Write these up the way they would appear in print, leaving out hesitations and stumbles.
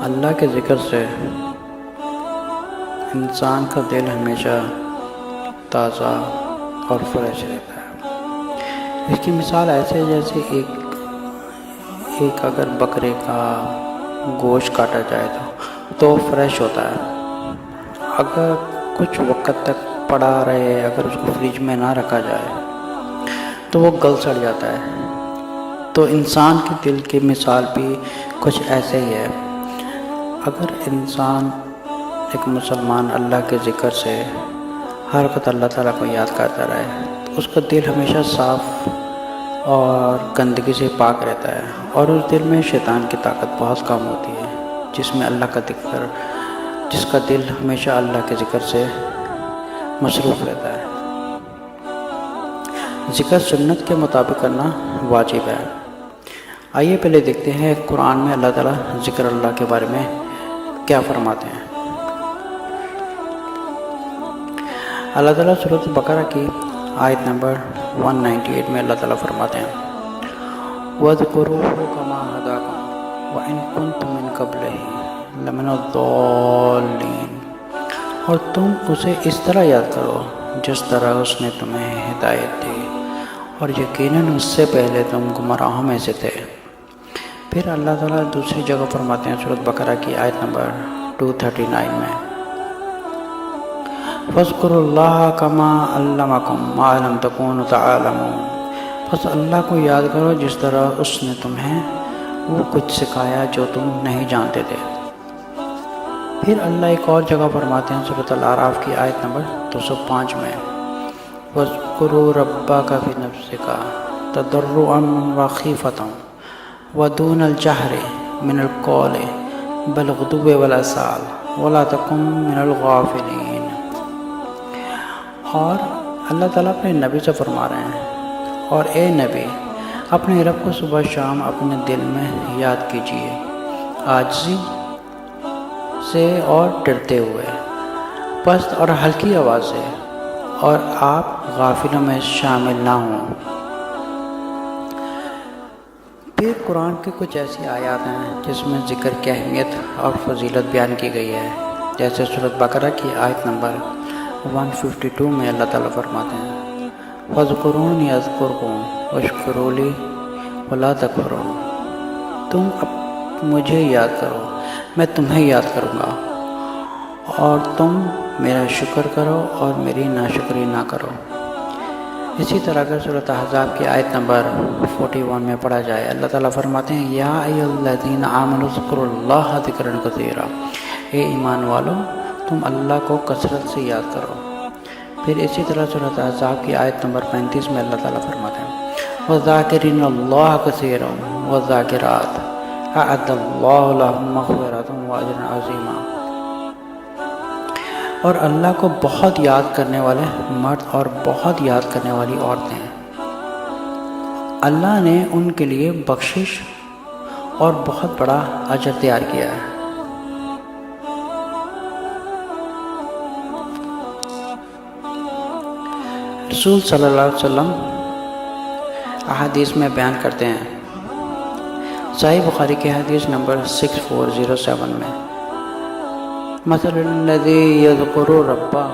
اللہ کے ذکر سے انسان کا دل ہمیشہ تازہ اور فریش رہتا ہے۔ اس کی مثال ایسے ہے جیسے ایک اگر بکرے کا گوشت کاٹا جائے تو فریش ہوتا ہے۔ اگر کچھ وقت تک پڑا رہے، اگر اس کو فریج میں نہ رکھا جائے تو وہ گل سڑ جاتا ہے۔ تو انسان کے دل کی مثال بھی کچھ ایسے ہی ہے۔ اگر انسان ایک مسلمان اللہ کے ذکر سے ہر وقت اللہ تعالیٰ کو یاد کرتا رہے تو اس کا دل ہمیشہ صاف اور گندگی سے پاک رہتا ہے، اور اس دل میں شیطان کی طاقت بہت کم ہوتی ہے، جس کا دل ہمیشہ اللہ کے ذکر سے مصروف رہتا ہے۔ ذکر سنت کے مطابق کرنا واجب ہے۔ آئیے پہلے دیکھتے ہیں قرآن میں اللہ تعالیٰ ذکر اللہ کے بارے میں کیا فرماتے ہیں۔ اللہ تعالیٰ سورۃ بقرہ کی آیت نمبر 198 میں اللہ تعالیٰ فرماتے ہیں وَاذْكُرُوهُ كَمَا هَدَاكُمْ وَإِن كُنتُم مِّن قَبْلِهِ لَمِنَ الضَّالِّينَ، اور تم اسے اس طرح یاد کرو جس طرح اس نے تمہیں ہدایت دی، اور یقیناً اس سے پہلے تم گمراہوں میں سے تھے۔ پھر اللہ تعالیٰ دوسری جگہ فرماتے ہیں سورۃ بقرہ کی آیت نمبر 239 میں فَاذْكُرُوا اللَّهَ كَمَا عَلَّمَكُم مَّا لَمْ تَكُونُوا تَعْلَمُونَ، بس اللہ کو یاد کرو جس طرح اس نے تمہیں وہ کچھ سکھایا جو تم نہیں جانتے تھے۔ پھر اللہ ایک اور جگہ فرماتے ہیں سورۃ الاعراف کی آیت نمبر 205 میں وَاذْكُرُوا رَبَّكَ فِي نَفْسِكَ تَضَرُّعًا وَخِيفَةً وَدُونَ الْجَهْرِ مِنَ الْقَوْلِ بِالْغُدُوِّ وَالْآصَالِ وَلَا تَكُن مِّنَ الْغَافِلِينَ۔ اور اللہ تعالیٰ اپنے نبی سے فرما رہے ہیں، اور اے نبی اپنے رب کو صبح شام اپنے دل میں یاد کیجیے، عاجزی سے اور ڈرتے ہوئے، پست اور ہلکی آواز سے، اور آپ غافلوں میں شامل نہ ہوں۔ پھر قرآن کی کچھ ایسی آیات ہیں جس میں ذکر کی اہمیت اور فضیلت بیان کی گئی ہے، جیسے سورۃ بقرہ کی آیت نمبر 152 میں اللہ تعالیٰ فرماتے ہیں فَاذْكُرُونِي أَذْكُرْكُمْ وَاشْكُرُوا لِي وَلَا تَكْفُرُونِ، تم اب مجھے یاد کرو، میں تمہیں یاد کروں گا، اور تم میرا شکر کرو اور میری ناشکری نہ کرو۔ اسی طرح اگر سورۃ احزاب کی آیت نمبر 41 میں پڑھا جائے، اللہ تعالیٰ فرماتے ہیں یا ایھا الذین آمنوا اذکروا اللہ ذکرا کثیرا، اے ایمان والو تم اللہ کو کثرت سے یاد کرو۔ پھر اسی طرح سورۃ احزاب کی آیت نمبر 35 میں اللہ تعالیٰ فرماتے ہیں وَذَاكِرِينَ اللَّهَ كَثِيرًا وَالذَّاكِرَاتِ أَعَدَّ اللَّهُ لَهُم مَّغْفِرَةً وَأَجْرًا عَظِيمًا، اور اللہ کو بہت یاد کرنے والے مرد اور بہت یاد کرنے والی عورتیں، اللہ نے ان کے لیے بخشش اور بہت بڑا اجر تیار کیا ہے۔ رسول صلی اللہ علیہ وسلم احادیث میں بیان کرتے ہیں، صحیح بخاری کی حدیث نمبر 6407 میں مثل الذی یذکر ربہ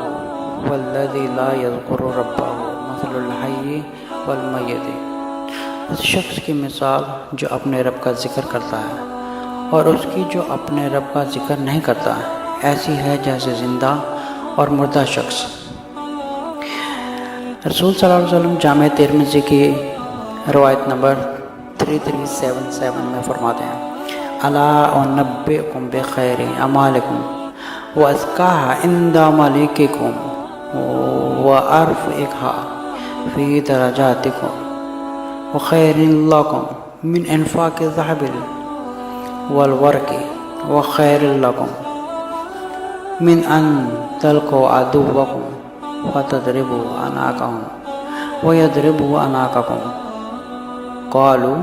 والذی لا یذکر ربہ مثل الحی والمیت، اس شخص کی مثال جو اپنے رب کا ذکر کرتا ہے اور اس کی جو اپنے رب کا ذکر نہیں کرتا ایسی ہے جیسے زندہ اور مردہ شخص۔ رسول صلی اللہ علیہ وسلم جامع ترمذی کی روایت نمبر 3377 میں فرماتے ہیں الا انبئکم بخیر اعمالکم وازکاها عند ملککم وارفعها فی درجاتکم وخیر لکم من انفاق الذهب والورق وخیر لکم من ان تلقوا عدوکم فتضربوا اعناقهم ويضربوا اعناقكم قالوا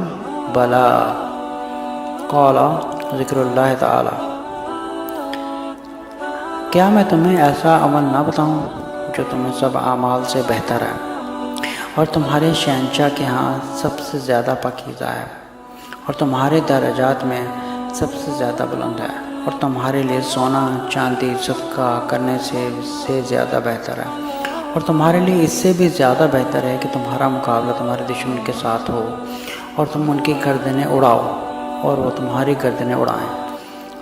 بلى قال ذکر اللہ تعالی، کیا میں تمہیں ایسا عمل نہ بتاؤں جو تمہیں سب اعمال سے بہتر ہے اور تمہارے شہنشاہ کے ہاں سب سے زیادہ پاکیزہ ہے اور تمہارے درجات میں سب سے زیادہ بلند ہے، اور تمہارے لیے سونا چاندی صدقہ کرنے سے زیادہ بہتر ہے، اور تمہارے لیے اس سے بھی زیادہ بہتر ہے کہ تمہارا مقابلہ تمہارے دشمن کے ساتھ ہو اور تم ان کی گردنیں اڑاؤ اور وہ تمہاری گردنیں اڑائیں۔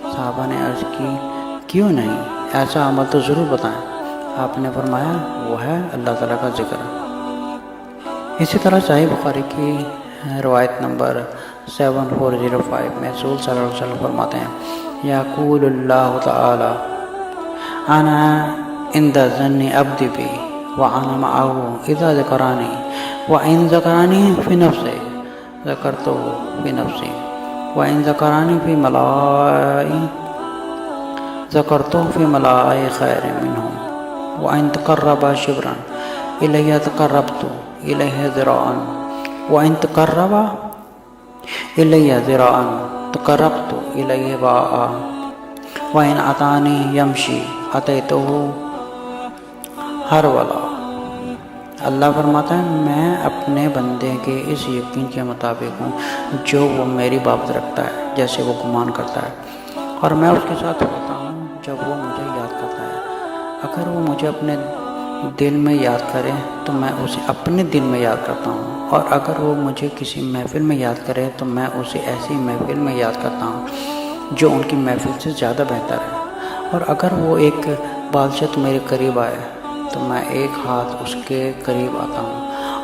صحابہ نے عرض کی کیوں نہیں، ایسا عمل تو ضرور بتائیں۔ آپ نے فرمایا وہ ہے اللہ تعالیٰ کا ذکر۔ اسی طرح صحیح بخاری کی روایت نمبر 7405 میں رسول صلی اللہ علیہ وسلم فرماتے ہیں یقول اللہ تعالی انا عند ظن عبدی بی وانا معه اذا ذکرانی وان ذکرانی فی نفسی ذکرتہ فی نفسی وان ذکرانی فی ملائی ذکرتہ فی ملائی خیر منہم وان تقرب شبرا الی تقربت الیہ ذراعا وان تقرب الی ذراعا تقربت الیہ باعا وان اتانی یمشی اتیتہ ہرولا۔ اللہ فرماتا ہے میں اپنے بندے کے اس یقین کے مطابق ہوں جو وہ میری بابت رکھتا ہے جیسے وہ گمان کرتا ہے، اور میں اس کے ساتھ ہوتا ہوں جب وہ مجھے یاد کرتا ہے۔ اگر وہ مجھے اپنے دل میں یاد کرے تو میں اسے اپنے دل میں یاد کرتا ہوں، اور اگر وہ مجھے کسی محفل میں یاد کرے تو میں اسے ایسی محفل میں یاد کرتا ہوں جو ان کی محفل سے زیادہ بہتر ہے۔ اور اگر وہ ایک بالشت میرے قریب آئے تو میں ایک ہاتھ اس کے قریب آتا ہوں،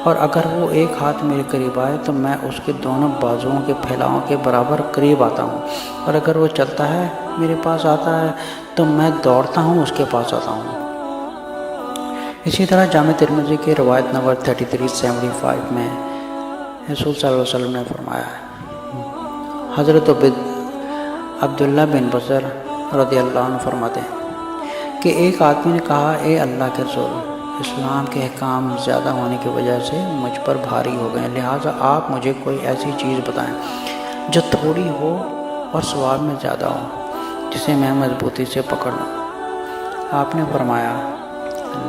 اور اگر وہ ایک ہاتھ میرے قریب آئے تو میں اس کے دونوں بازوؤں کے پھیلاؤں کے برابر قریب آتا ہوں، اور اگر وہ چلتا ہے میرے پاس آتا ہے تو میں دوڑتا ہوں اس کے پاس آتا ہوں۔ اسی طرح جامع ترمذی کی روایت نمبر 3375 میں رسول صلی اللہ علیہ وسلم نے فرمایا حضرت عبداللہ بن بصر رضی اللہ عنہ فرماتے ہیں کہ ایک آدمی نے کہا اے اللہ کے رسول، اسلام کے احکام زیادہ ہونے کی وجہ سے مجھ پر بھاری ہو گئے، لہٰذا آپ مجھے کوئی ایسی چیز بتائیں جو تھوڑی ہو اور ثواب میں زیادہ ہو، جسے میں مضبوطی سے پکڑ لوں۔ آپ نے فرمایا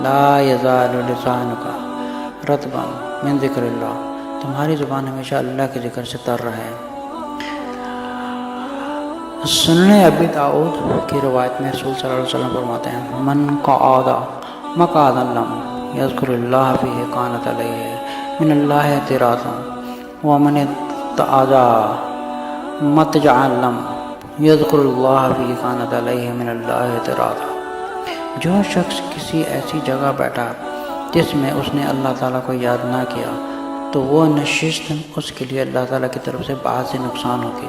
لا یزال لسانک رطبا من ذکر اللہ، تمہاری زبان ہمیشہ اللہ کے ذکر سے تر رہے۔ سنن ابی داؤد کی روایت میں رسول صلی اللہ علیہ وسلم فرماتے ہیں من قعد مقعدا لم یذکر اللہ فیہ کانت علیہ من اللہ اعتراضا ومن اتعظ متجعا لم یذکر اللہ فیہ کانت علیہ من اللہ اعتراضا۔ جو شخص کسی ایسی جگہ بیٹھا جس میں اس نے اللہ تعالیٰ کو یاد نہ کیا تو وہ نشست اس کے لیے اللہ تعالیٰ کی طرف سے بہت سے نقصان ہوگی،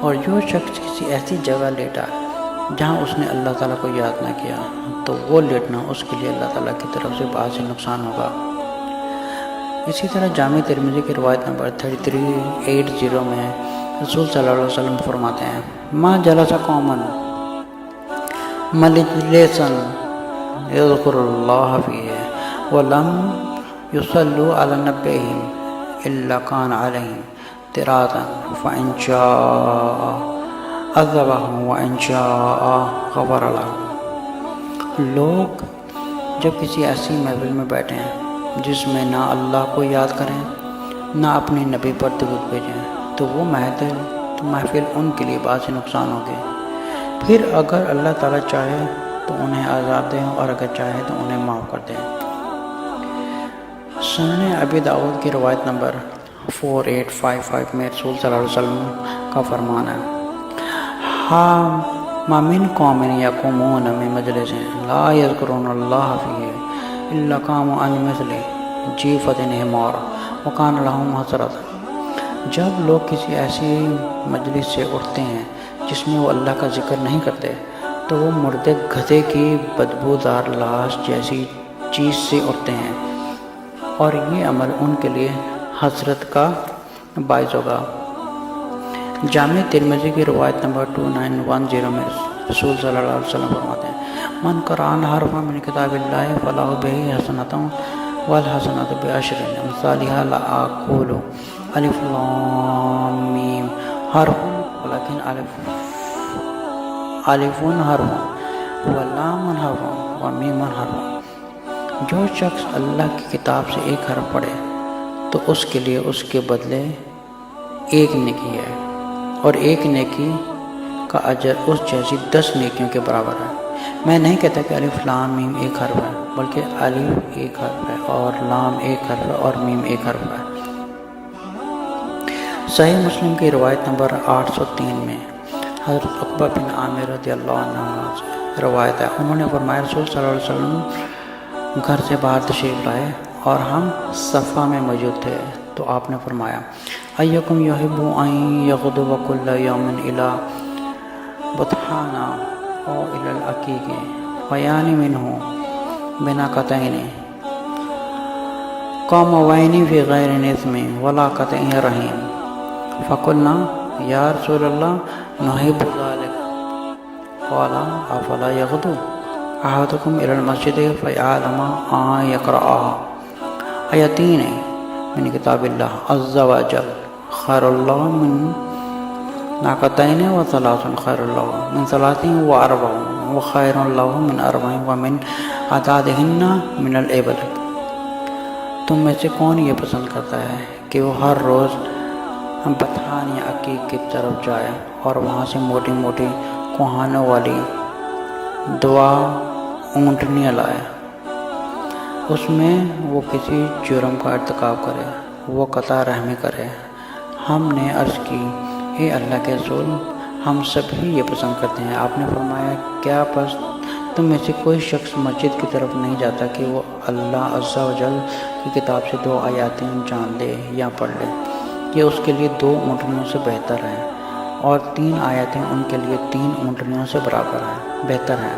اور جو شخص کسی ایسی جگہ لیٹا جہاں اس نے اللہ تعالیٰ کو یاد نہ کیا تو وہ لیٹنا اس کے لیے اللہ تعالیٰ کی طرف سے بہت سے نقصان ہوگا۔ اسی طرح جامع ترمذی کی روایت نمبر 3380 میں رسول صلی اللہ علیہ وسلم فرماتے ہیں ما جلس قوما مجلسا یذکر اللہ فیہ ولم یصلوا علی نبیہم الا کان علیہم اعتراضا فإن شاء عذبهم وإن شاء غفر لهم۔ لوگ جب کسی ایسی محفل میں بیٹھے ہیں جس میں نہ اللہ کو یاد کریں نہ اپنے نبی پر درود بھیجیں تو وہ محفل ان کے لیے بہت سے نقصان ہوگے۔ پھر اگر اللہ تعالیٰ چاہے تو انہیں عذاب دیں اور اگر چاہے تو انہیں معاف کر دیں۔ سنن ابی داؤد کی روایت نمبر 4855 میں رسول صلی اللہ علیہ وسلم کا فرمان ہے ما من قوم یقومون من مجلس لا یذکرون اللہ فیہ الا قاموا عن مثل جیفۃ حمار وکان لهم حسرۃ۔ جب لوگ کسی ایسی مجلس سے اٹھتے ہیں جس میں وہ اللہ کا ذکر نہیں کرتے تو وہ مردے گدھے کی بدبودار لاش جیسی چیز سے اٹھتے ہیں، اور یہ عمل ان کے لیے حسرت کا باعث ہوگا۔ جامع ترمذی کی روایت نمبر 2910 میں رسول صلی اللہ علیہ وسلم فرماتے ہیں من قرأ حرفا من کتاب اللہ فلہ بہ حسنۃ والحسنۃ بعشر امثالها لا اقول الف لام میم حرف ولكن الف حرف ولام حرف ومیم حرف۔ جو شخص اللہ کی کتاب سے ایک حرف پڑھے تو اس کے لیے اس کے بدلے ایک نیکی ہے، اور ایک نیکی کا اجر اس جیسی 10 نیکیوں کے برابر ہے۔ میں نہیں کہتا کہ الف لام میم ایک حرف ہے، بلکہ الف ایک حرف ہے اور لام ایک حرف ہے اور میم ایک حرف ہے۔ صحیح مسلم کی روایت نمبر 803 میں حضرت عقبہ بن عامر رضی اللہ عنہ سے روایت ہے، انہوں نے فرمایا رسول صلی اللہ علیہ وسلم گھر سے باہر تشریف لائے اور ہم صفا میں موجود تھے، تو آپ نے فرمایا ایکم یحب ان یغدو کل یوم الی بطحانا او الی العقیق فیان منہ بناقتین قوموین فی غیر نظم ولا قطع رحیم فقلنا یا رسول اللہ نحب ذلک قال افلا یغدو احدکم الی المسجد فیعلم ان یقرأ آیتین من کتاب اللہ عز وجل خیر اللہ من ناقتین و ثلاث خیر اللہ من ثلاث و اربع و خیر اللہ من اربع و من عدادہن من الابل۔ تم میں سے کون یہ پسند کرتا ہے کہ وہ ہر روز بطحان یا عقیق کی طرف جائے اور وہاں سے موٹی موٹی کوہانوں والی دعا اونٹنیاں لائے، اس میں وہ کسی جرم کا ارتکاب کرے، وہ قطع رحمی کرے۔ ہم نے عرض کی اے اللہ کے رسول، ہم سب ہی یہ پسند کرتے ہیں۔ آپ نے فرمایا کیا پس تم میں سے کوئی شخص مسجد کی طرف نہیں جاتا کہ وہ اللہ عز و جل کی کتاب سے 2 آیاتیں جان لے یا پڑھ لے، یہ اس کے لیے 2 اونٹنیوں سے بہتر ہیں، اور 3 آیتیں ان کے لیے 3 اونٹنیوں سے بہتر ہیں،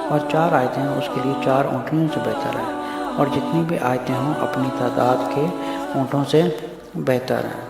اور 4 آیتیں اس کے لیے 4 اونٹنیوں سے بہتر ہیں، اور جتنی بھی آیتیں ہوں اپنی تعداد کے اونٹوں سے بہتر ہیں۔